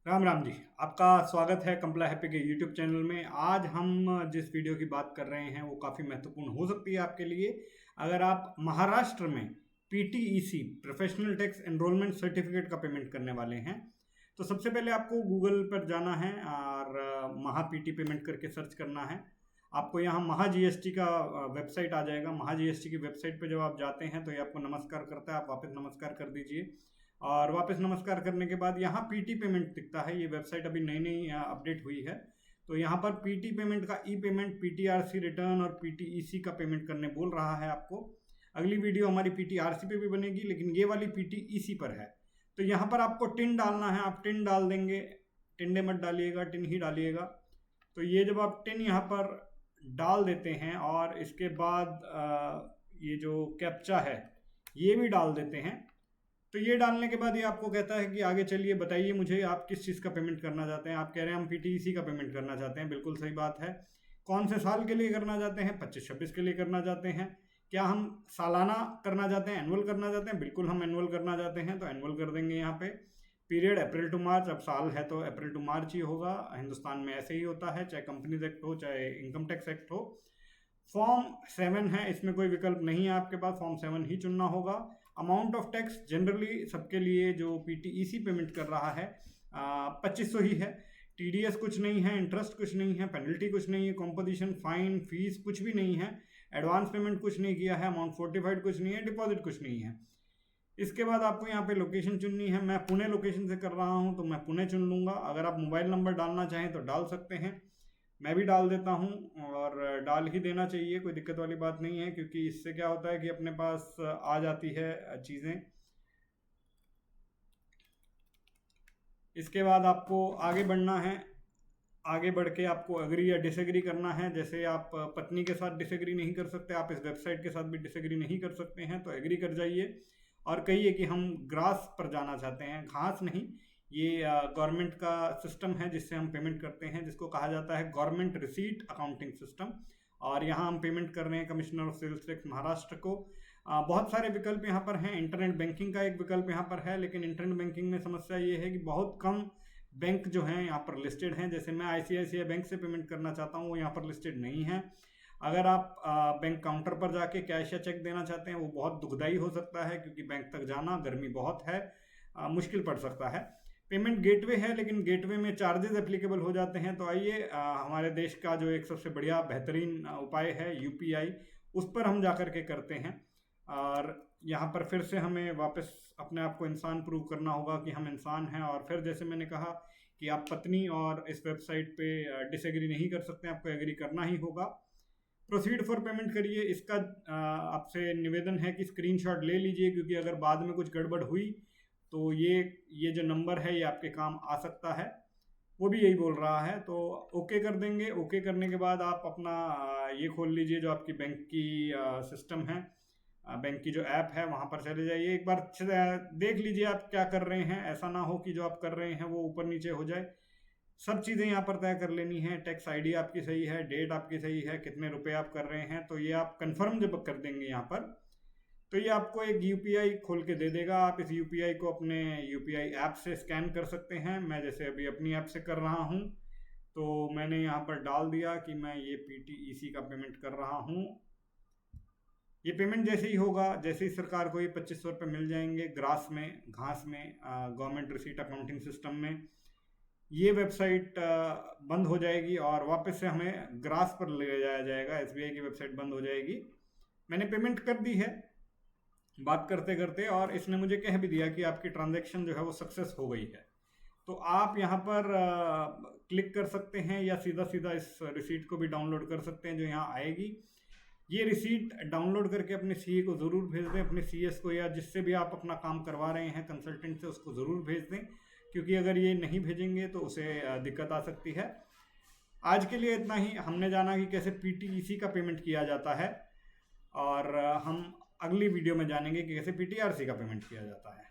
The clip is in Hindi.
राम राम जी। आपका स्वागत है कंपला हैप्पी के यूट्यूब चैनल में। आज हम जिस वीडियो की बात कर रहे हैं वो काफ़ी महत्वपूर्ण हो सकती है आपके लिए। अगर आप महाराष्ट्र में PTEC professional tax enrolment certificate का पेमेंट करने वाले हैं तो सबसे पहले आपको गूगल पर जाना है और महा पीटी पेमेंट करके सर्च करना है। आपको यहाँ महा जीएसटी का वेबसाइट आ जाएगा। महा जीएसटी की वेबसाइट पर जब आप जाते हैं तो ये आपको नमस्कार करता है, आप वापस नमस्कार कर दीजिए। और वापस नमस्कार करने के बाद यहाँ पीटी पेमेंट दिखता है। ये वेबसाइट अभी नई नई अपडेट हुई है तो यहाँ पर पीटी पेमेंट का ई पेमेंट, पीटीआरसी रिटर्न और पीटीईसी का पेमेंट करने बोल रहा है आपको। अगली वीडियो हमारी पीटीआरसी पे भी बनेगी लेकिन ये वाली पीटीईसी पर है। तो यहाँ पर आपको टिन डालना है। आप टिन डाल देंगे, टिंडे मत डालिएगा, टिन ही डालिएगा। तो ये जब आप टिन यहाँ पर डाल देते हैं और इसके बाद ये जो कैप्चा है ये भी डाल देते हैं। तो ये डालने के बाद ये आपको कहता है कि आगे चलिए बताइए मुझे आप किस चीज़ का पेमेंट करना चाहते हैं। आप कह रहे हैं हम पीटीईसी का पेमेंट करना चाहते हैं, बिल्कुल सही बात है। कौन से साल के लिए करना चाहते हैं? 25-26 के लिए करना चाहते हैं। क्या हम सालाना करना चाहते हैं, एनुअल करना चाहते हैं? बिल्कुल हम एनुअल करना चाहते हैं तो एनुअल कर देंगे यहाँ पे। पीरियड अप्रैल टू मार्च, अब साल है तो अप्रैल टू मार्च ही होगा। हिंदुस्तान में ऐसे ही होता है, चाहे कंपनीज एक्ट हो चाहे इनकम टैक्स एक्ट हो। फॉर्म 7 है, इसमें कोई विकल्प नहीं है आपके पास, फॉर्म 7 ही चुनना होगा। अमाउंट ऑफ टैक्स जनरली सबके लिए जो पीटीईसी पेमेंट कर रहा है 2500 ही है। टीडीएस कुछ नहीं है, इंटरेस्ट कुछ नहीं है, पेनल्टी कुछ नहीं है, कॉम्पोजिशन, फाइन, फीस कुछ भी नहीं है, एडवांस पेमेंट कुछ नहीं किया है, अमाउंट फोर्टिफाइड कुछ नहीं है, डिपॉजिट कुछ नहीं है। इसके बाद आपको यहाँ पे लोकेशन चुननी है। मैं पुणे लोकेशन से कर रहा हूँ तो मैं पुणे चुन लूँगा। अगर आप मोबाइल नंबर डालना चाहें तो डाल सकते हैं, मैं भी डाल देता हूँ और डाल ही देना चाहिए, कोई दिक्कत वाली बात नहीं है क्योंकि इससे क्या होता है कि अपने पास आ जाती है चीज़ें। इसके बाद आपको आगे बढ़ना है। आगे बढ़ के आपको अग्री या डिसएग्री करना है। जैसे आप पत्नी के साथ डिसएग्री नहीं कर सकते, आप इस वेबसाइट के साथ भी डिसएग्री नहीं कर सकते हैं तो एग्री कर जाइए और कहिए कि हम ग्रास पर जाना चाहते हैं, घास नहीं। ये गवर्नमेंट का सिस्टम है जिससे हम पेमेंट करते हैं, जिसको कहा जाता है गवर्नमेंट रिसीट अकाउंटिंग सिस्टम। और यहाँ हम पेमेंट कर रहे हैं commissioner of sales tax Maharashtra को। बहुत सारे विकल्प यहाँ पर हैं। इंटरनेट बैंकिंग का एक विकल्प यहाँ पर है लेकिन इंटरनेट बैंकिंग में समस्या ये है कि बहुत कम बैंक जो हैं यहाँ पर लिस्टेड हैं। जैसे मैं आईसीआईसीआई बैंक से पेमेंट करना चाहता हूँ, वो यहाँ पर लिस्टेड नहीं है। अगर आप बैंक काउंटर पर जाके कैश या चेक देना चाहते हैं वो बहुत दुखदाई हो सकता है क्योंकि बैंक तक जाना, गर्मी बहुत है, मुश्किल पड़ सकता है। पेमेंट गेटवे है लेकिन गेटवे में चार्जेस एप्लीकेबल हो जाते हैं। तो आइए हमारे देश का जो एक सबसे बढ़िया बेहतरीन उपाय है यूपीआई, उस पर हम जा कर के करते हैं। और यहाँ पर फिर से हमें वापस अपने आप को इंसान प्रूव करना होगा कि हम इंसान हैं। और फिर जैसे मैंने कहा कि आप पत्नी और इस वेबसाइट पे डिसएग्री नहीं कर सकते, आपको एग्री करना ही होगा। प्रोसीड फॉर पेमेंट करिए। इसका आपसे निवेदन है कि स्क्रीनशॉट ले लीजिए क्योंकि अगर बाद में कुछ गड़बड़ हुई तो ये जो नंबर है ये आपके काम आ सकता है। वो भी यही बोल रहा है तो ओके कर देंगे। ओके करने के बाद आप अपना ये खोल लीजिए जो आपकी बैंक की सिस्टम है, बैंक की जो ऐप है वहाँ पर चले जाइए। एक बार देख लीजिए आप क्या कर रहे हैं, ऐसा ना हो कि जो आप कर रहे हैं वो ऊपर नीचे हो जाए। सब चीज़ें यहाँ पर तय कर लेनी है। टैक्स आईडी आपकी सही है, डेट आपकी सही है, कितने रुपए आप कर रहे हैं, तो ये आप कंफर्म जब कर देंगे यहाँ पर तो ये आपको एक यूपीआई खोल के दे देगा। आप इस यूपीआई को अपने यूपीआई ऐप से स्कैन कर सकते हैं। मैं जैसे अभी अपनी ऐप से कर रहा हूँ तो मैंने यहाँ पर डाल दिया कि मैं ये पीटीईसी का पेमेंट कर रहा हूँ। ये पेमेंट जैसे ही होगा, जैसे ही सरकार को ये 2500 रुपये मिल जाएंगे ग्रास में, घास में, गवर्नमेंट रिसीट अकाउंटिंग सिस्टम में, ये वेबसाइट बंद हो जाएगी और वापस से हमें ग्रास पर ले जाया जाएगा। एसबीआई की वेबसाइट बंद हो जाएगी। मैंने पेमेंट कर दी है बात करते करते और इसने मुझे कह भी दिया कि आपकी ट्रांजैक्शन जो है वो सक्सेस हो गई है। तो आप यहाँ पर क्लिक कर सकते हैं या सीधा सीधा इस रिसीट को भी डाउनलोड कर सकते हैं जो यहाँ आएगी। ये रिसीट डाउनलोड करके अपने सीए को ज़रूर भेज दें, अपने सीएस को या जिससे भी आप अपना काम करवा रहे हैं कंसल्टेंट से, उसको ज़रूर भेज दें क्योंकि अगर ये नहीं भेजेंगे तो उसे दिक्कत आ सकती है। आज के लिए इतना ही। हमने जाना कि कैसे पीटीईसी का पेमेंट किया जाता है और हम अगली वीडियो में जानेंगे कि कैसे पीटीआरसी का पेमेंट किया जाता है।